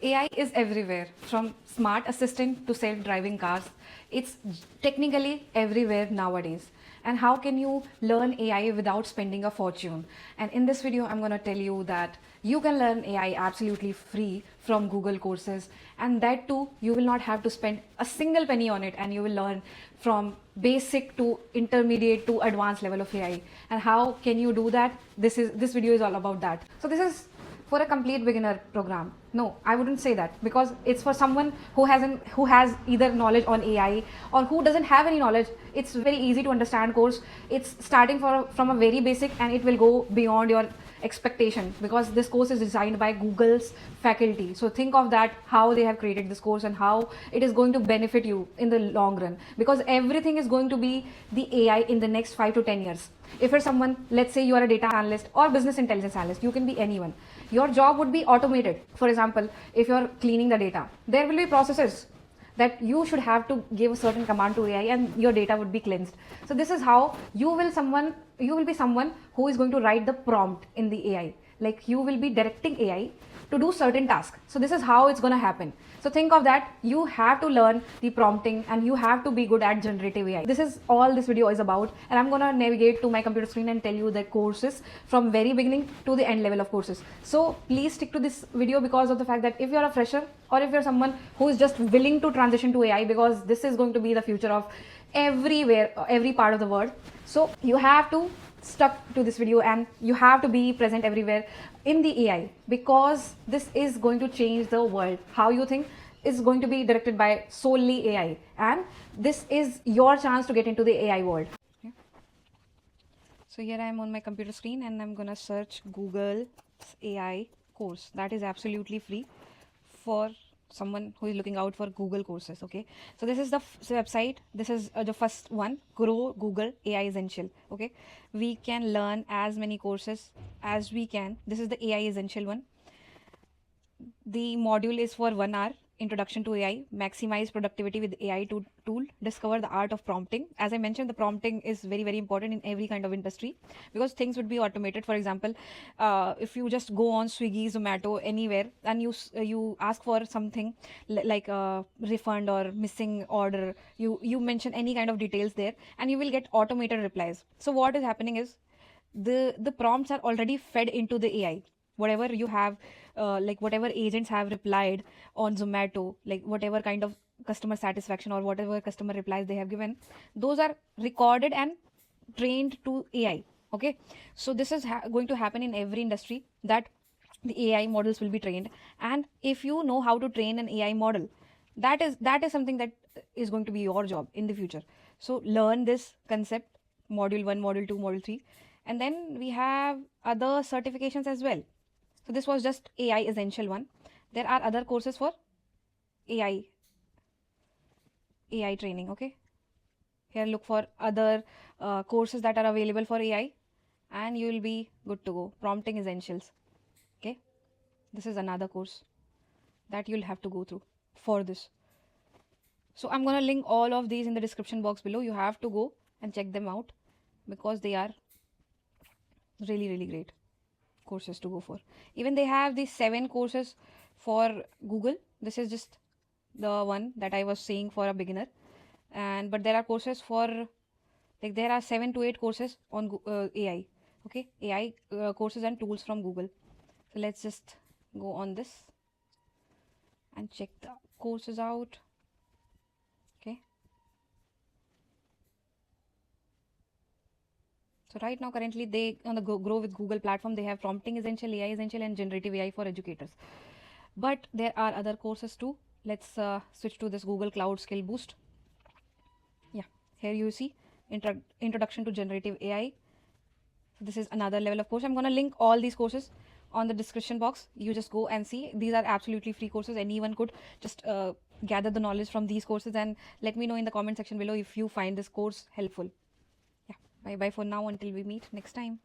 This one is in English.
AI is everywhere, from smart assistant to self-driving cars. It's technically everywhere nowadays. And how can you learn AI without spending a fortune? And in this video, I'm going to tell you that you can learn AI absolutely free from Google courses. And that too, you will not have to spend a single penny on it, and you will learn from basic to intermediate to advanced level of AI. And how can you do that? This video is all about that. So this is for a complete beginner program. No, I wouldn't say that, because it's for someone who has either knowledge on AI or who doesn't have any knowledge. It's very easy to understand course. It's starting from a very basic, and it will go beyond your expectation, because this course is designed by Google's faculty. So think of that, how they have created this course and how it is going to benefit you in the long run, because everything is going to be the AI in the next 5 to 10 years. If you're someone, let's say you are a data analyst or business intelligence analyst, you can be anyone. Your job would be automated. For example, if you're cleaning the data, there will be processes that you should have to give a certain command to AI, and your data would be cleansed. So this is how you will be someone who is going to write the prompt in the AI. Like, you will be directing AI to do certain tasks. So this is how it's going to happen. So think of that. You have to learn the prompting, and you have to be good at generative AI. This is all this video is about, and I'm going to navigate to my computer screen and tell you the courses from very beginning to the end level of courses. So please stick to this video, because of the fact that if you're a fresher or if you're someone who is just willing to transition to AI, because this is going to be the future of everywhere, every part of the world. So you have to stuck to this video, and you have to be present everywhere in the AI, because this is going to change the world. How you think is going to be directed by solely AI, and this is your chance to get into the AI world. Okay. So here I am on my computer screen, and I'm gonna search Google AI course. That is absolutely free for someone who is looking out for Google courses. Okay, so this is the website. This is the first one, Grow Google AI Essential. Okay, we can learn as many courses as we can. This is the AI Essential one. The module is for 1 hour. Introduction to AI, maximize productivity with AI tool, discover the art of prompting. As I mentioned, the prompting is very, very important in every kind of industry, because things would be automated. For example, if you just go on Swiggy, Zomato, anywhere, and you ask for something like a refund or missing order, you mention any kind of details there, and you will get automated replies. So what is happening is the prompts are already fed into the AI. Whatever you have, like whatever agents have replied on Zomato, like whatever kind of customer satisfaction or whatever customer replies they have given, those are recorded and trained to AI. Okay, so this is going to happen in every industry, that the AI models will be trained. And if you know how to train an AI model, that is something that is going to be your job in the future. So learn this concept, module 1, module 2, module 3, and then we have other certifications as well. So this was just AI Essential 1. There are other courses for AI training. Okay, here look for other courses that are available for AI, and you will be good to go. Prompting Essentials. Okay, this is another course that you'll have to go through for this. So I'm going to link all of these in the description box below. You have to go and check them out, because they are really, really great courses to go for. Even they have these 7 courses for Google. This is just the one that I was saying for a beginner, but there are courses for, like, there are 7 to 8 courses on AI. Okay, AI courses and tools from Google. So let's just go on this and check the courses out. Okay, so right now, currently, they on the Grow with Google platform, they have Prompting Essential, AI Essential, and Generative AI for educators. But there are other courses too. Let's switch to this Google Cloud Skill Boost. Yeah, here you see Introduction to Generative AI. So this is another level of course. I'm going to link all these courses on the description box. You just go and see. These are absolutely free courses. Anyone could just gather the knowledge from these courses, and let me know in the comment section below if you find this course helpful. Bye bye for now, until we meet next time.